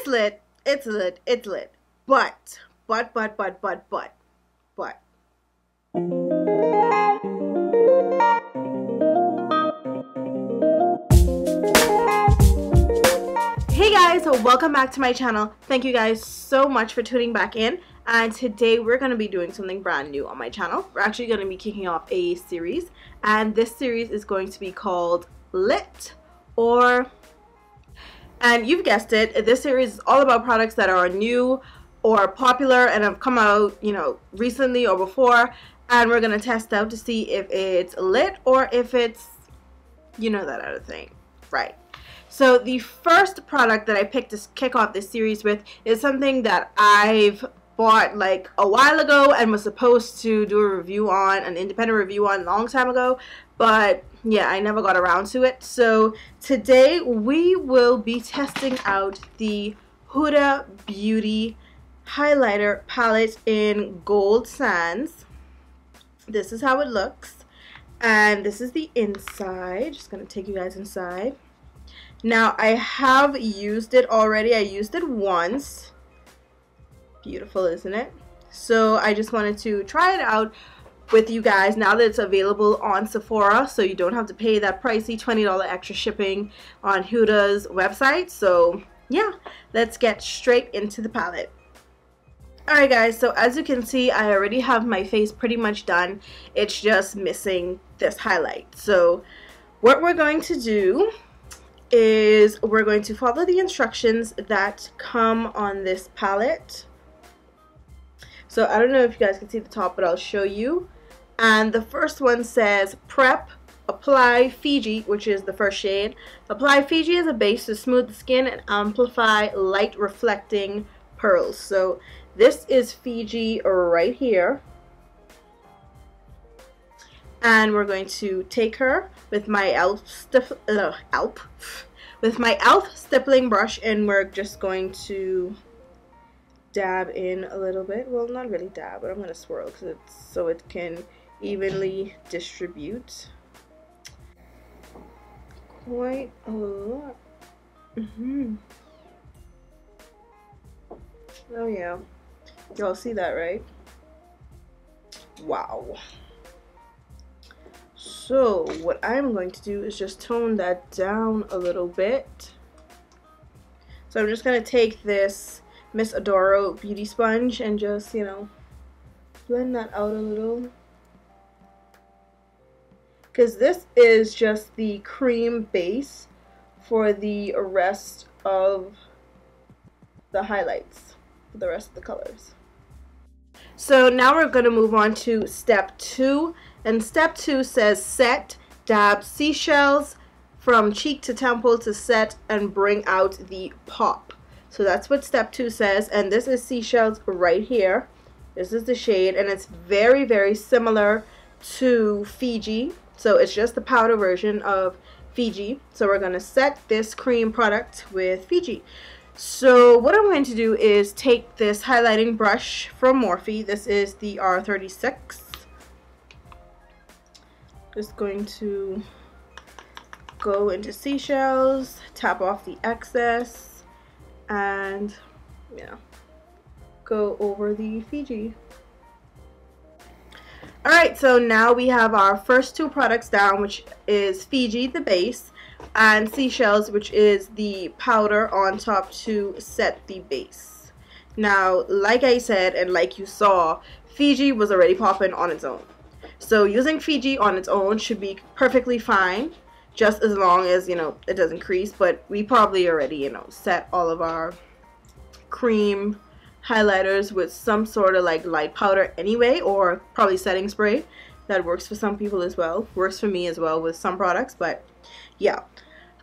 It's lit. It's lit. It's lit. But. Hey guys, welcome back to my channel. Thank you guys so much for tuning back in. And today we're going to be doing something brand new on my channel. We're actually going to be kicking off a series. And this series is going to be called Lit and you've guessed it, this series is all about products that are new or popular and have come out, you know, recently or before, and we're gonna test out to see if it's lit or if it's, you know, that other thing, right? So the first product that I picked to kick off this series with is something that I've bought like a while ago and was supposed to do a review on, an independent review on, a long time ago, but yeah, I never got around to it. So today we will be testing out the Huda Beauty highlighter palette in Gold Sands. This is how it looks, and this is the inside. Just gonna take you guys inside. Now I have used it already. I used it once. Beautiful, isn't it? So I just wanted to try it out with you guys now that it's available on Sephora, so you don't have to pay that pricey $20 extra shipping on Huda's website. So yeah, let's get straight into the palette. Alright guys, so as you can see, I already have my face pretty much done. It's just missing this highlight. So what we're going to do is we're going to follow the instructions that come on this palette. So I don't know if you guys can see the top, but I'll show you. And the first one says prep, apply Fiji, which is the first shade. Apply Fiji as a base to smooth the skin and amplify light reflecting pearls. So this is Fiji right here. And we're going to take her with my e.l.f. stippling brush, and we're just going to dab in a little bit. Well, not really dab, but I'm going to swirl so it can evenly distribute quite a lot. Oh yeah, y'all see that, right? Wow. So what I'm going to do is just tone that down a little bit. So I'm just going to take this Miss Adoro beauty sponge and just, you know, blend that out a little, because this is just the cream base for the rest of the highlights, for the rest of the colors. So now we're going to move on to step 2, and step 2 says set, dab seashells from cheek to temple to set and bring out the pop. So that's what step 2 says, and this is seashells right here. This is the shade, and it's very, very similar to Fiji. So it's just the powder version of Fiji. So we're going to set this cream product with Fiji. So what I'm going to do is take this highlighting brush from Morphe. This is the R36. Just going to go into seashells, tap off the excess, and yeah, go over the Fiji. Alright, so now we have our first 2 products down, which is Fiji, the base, and seashells, which is the powder on top to set the base. Now, like I said, and like you saw, Fiji was already popping on its own. So using Fiji on its own should be perfectly fine, just as long as, you know, it doesn't crease. But we probably already, you know, set all of our cream highlighters with some sort of like light powder anyway, or probably setting spray. That works for some people as well, works for me as well with some products. But yeah,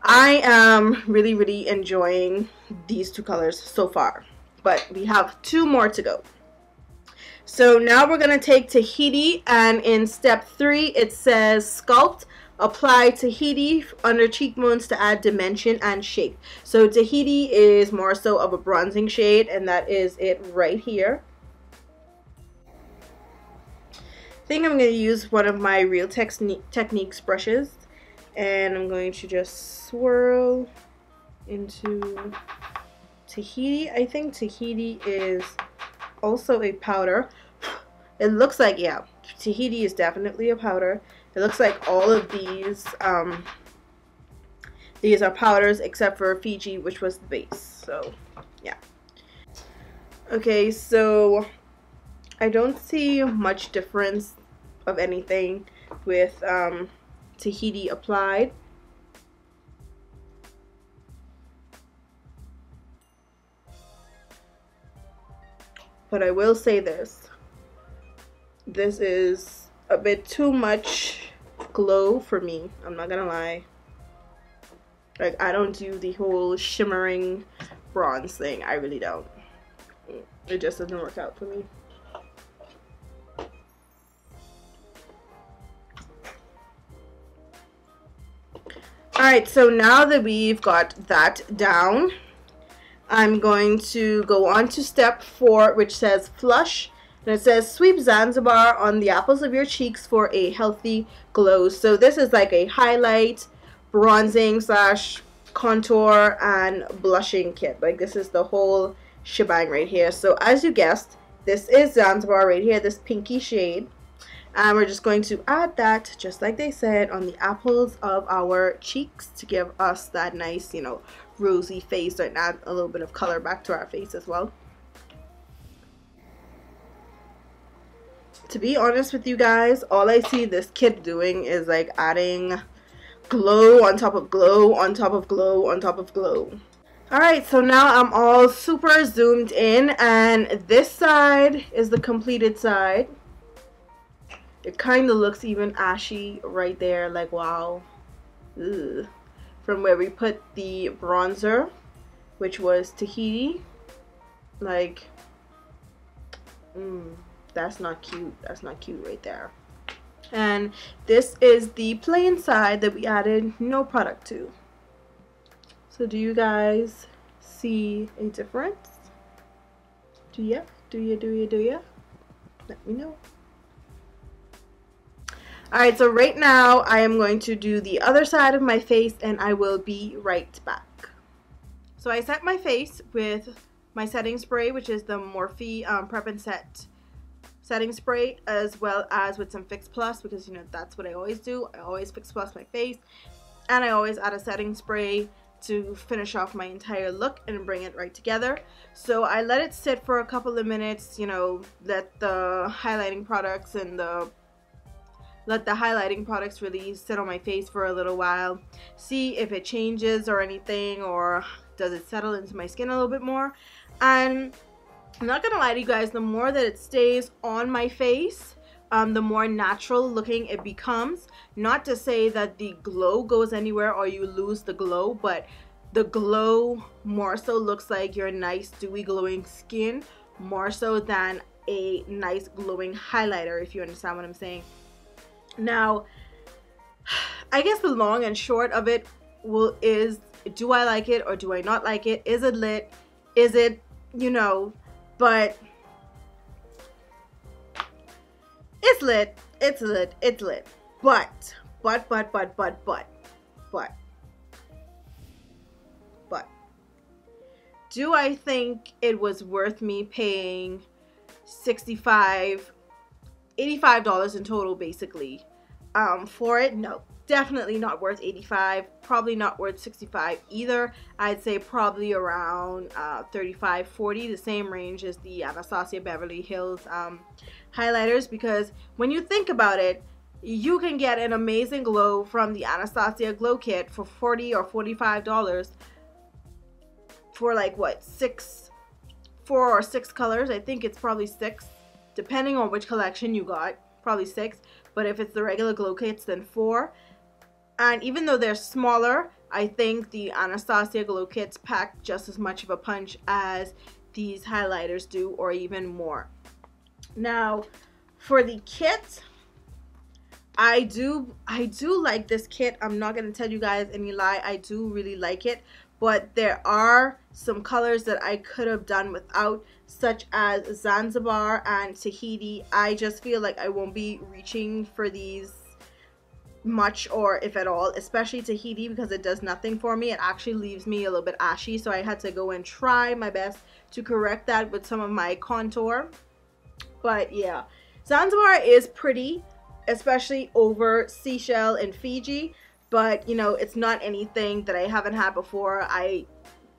I am really, really enjoying these 2 colors so far, but we have 2 more to go. So now we're going to take Tahiti, and in step 3 it says sculpt, apply Tahiti under cheekbones to add dimension and shape. So Tahiti is more so of a bronzing shade, and that is it right here. I think I'm going to use one of my Real Techniques brushes, and I'm going to just swirl into Tahiti. I think Tahiti is also a powder. It looks like, yeah, Tahiti is definitely a powder. It looks like all of these are powders except for Fiji, which was the base. So yeah. Okay, so I don't see much difference of anything with Tahiti applied. But I will say this is a bit too much glow for me. I'm not gonna lie. Like, I don't do the whole shimmering bronze thing. I really don't. It just doesn't work out for me. Alright, so now that we've got that down, I'm going to go on to step 4, which says flush. And it says sweep Zanzibar on the apples of your cheeks for a healthy glow. So this is like a highlight, bronzing slash contour and blushing kit. Like, this is the whole shebang right here. So as you guessed, this is Zanzibar right here, this pinky shade. And we're just going to add that, just like they said, on the apples of our cheeks to give us that nice, you know, rosy face, and add a little bit of color back to our face as well. To be honest with you guys, all I see this kit doing is like adding glow on top of glow on top of glow on top of glow. Alright, so now I'm all super zoomed in, and this side is the completed side. It kind of looks even ashy right there, like, wow. Ugh. From where we put the bronzer, which was Tahiti. Like, that's not cute. That's not cute right there. And this is the plain side that we added no product to. So do you guys see a difference? Do ya? Do ya? Let me know. Alright, so right now I am going to do the other side of my face, and I will be right back. So I set my face with my setting spray, which is the Morphe Prep and Set setting spray, as well as with some Fix Plus, because, you know, that's what I always do. I always Fix Plus my face, and I always add a setting spray to finish off my entire look and bring it right together. So I let it sit for a couple of minutes, you know, let the highlighting products really sit on my face for a little while, see if it changes or anything, or does it settle into my skin a little bit more. And I'm not gonna lie to you guys, the more that it stays on my face, the more natural looking it becomes. Not to say that the glow goes anywhere or you lose the glow, but the glow more so looks like your nice dewy glowing skin, more so than a nice glowing highlighter, if you understand what I'm saying. Now, I guess the long and short of it is, do I like it or do I not like it? Is it lit? Is it, you know, but it's lit. It's lit. It's lit. But do I think it was worth me paying $85 in total, basically, for it? No, definitely not worth $85. Probably not worth $65 either. I'd say probably around $35, $40, the same range as the Anastasia Beverly Hills highlighters, because when you think about it, you can get an amazing glow from the Anastasia Glow Kit for $40 or $45 for like what, 4 or 6 colors. I think it's probably 6, depending on which collection you got, probably 6. But if it's the regular glow kits, then 4. And even though they're smaller, I think the Anastasia glow kits pack just as much of a punch as these highlighters do, or even more. Now, for the kit, I do like this kit. I'm not gonna tell you guys any lie. I do really like it, but there are some colors that I could have done without, such as Zanzibar and Tahiti. I just feel like I won't be reaching for these much, or if at all, especially Tahiti, because it does nothing for me. It actually leaves me a little bit ashy, so I had to go and try my best to correct that with some of my contour. But yeah, Zanzibar is pretty, especially over Seashell and Fiji, but you know, it's not anything that I haven't had before. I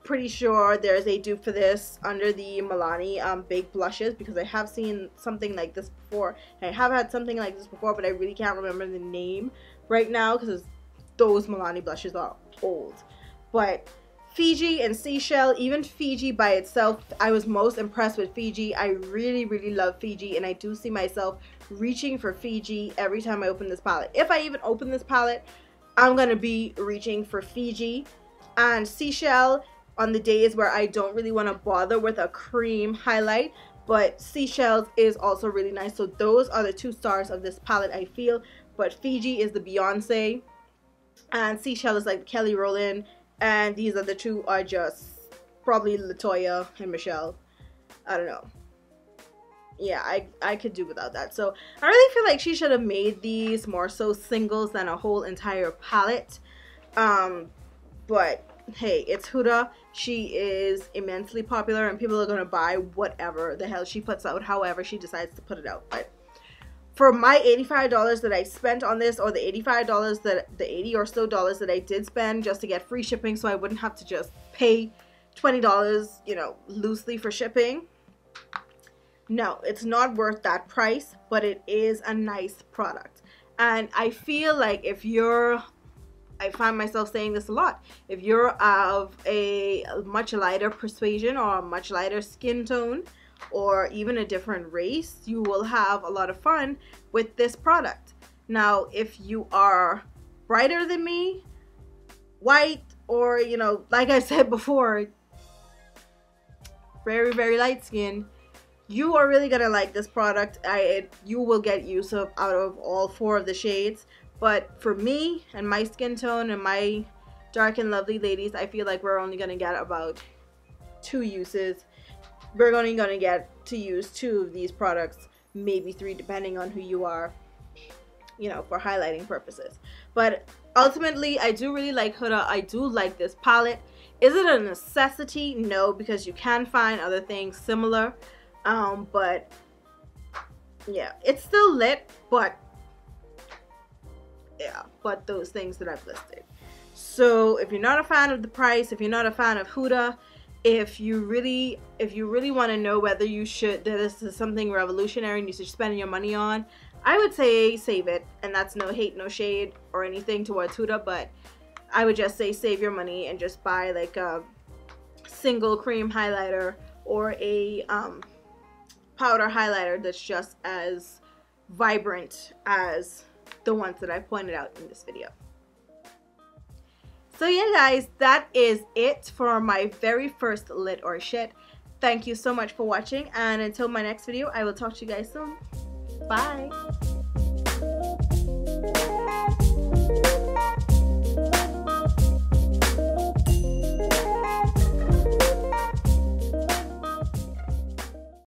pretty sure there's a dupe for this under the Milani baked blushes, because I have seen something like this before. I have had something like this before, but I really can't remember the name right now because those Milani blushes are old. But Fiji and Seashell, even Fiji by itself, I was most impressed with Fiji. I really love Fiji, and I do see myself reaching for Fiji every time I open this palette. If I even open this palette, I'm gonna be reaching for Fiji. And Seashell, on the days where I don't really want to bother with a cream highlight, but Seashells is also really nice. So those are the 2 stars of this palette, I feel. But Fiji is the Beyonce, and Seashell is like the Kelly Rowland, and these other 2 are just probably Latoya and Michelle. I don't know. Yeah, I could do without that. So I really feel like she should have made these more so singles than a whole entire palette. But hey, it's Huda. She is immensely popular, and people are going to buy whatever the hell she puts out, however she decides to put it out. But for my $85 that I spent on this, or the $85 that, the 80 or so dollars that I did spend just to get free shipping, so I wouldn't have to just pay $20, you know, loosely for shipping. No, it's not worth that price, but it is a nice product. And I feel like if you're, I find myself saying this a lot, if you're of a much lighter persuasion or a much lighter skin tone, or even a different race, you will have a lot of fun with this product. Now, if you are brighter than me, white, or, you know, like I said before, very light skin, you are really gonna like this product. You will get use out of all 4 of the shades. But for me and my skin tone and my dark and lovely ladies, I feel like we're only gonna get about 2 uses. We're only gonna get to use 2 of these products, maybe 3, depending on who you are, you know, for highlighting purposes. But ultimately, I do really like Huda. I do like this palette. Is it a necessity? No, because you can find other things similar. But yeah, it's still lit, but yeah, but those things that I've listed. So if you're not a fan of the price, if you're not a fan of Huda, if you really want to know whether you should, this is something revolutionary and you should spend your money on, I would say save it. And that's no hate, no shade or anything towards Huda, but I would just say save your money and just buy like a single cream highlighter or a powder highlighter that's just as vibrant as the ones that I pointed out in this video. So yeah guys, that is it for my very first lit or shit. Thank you so much for watching, and until my next video, I will talk to you guys soon. Bye.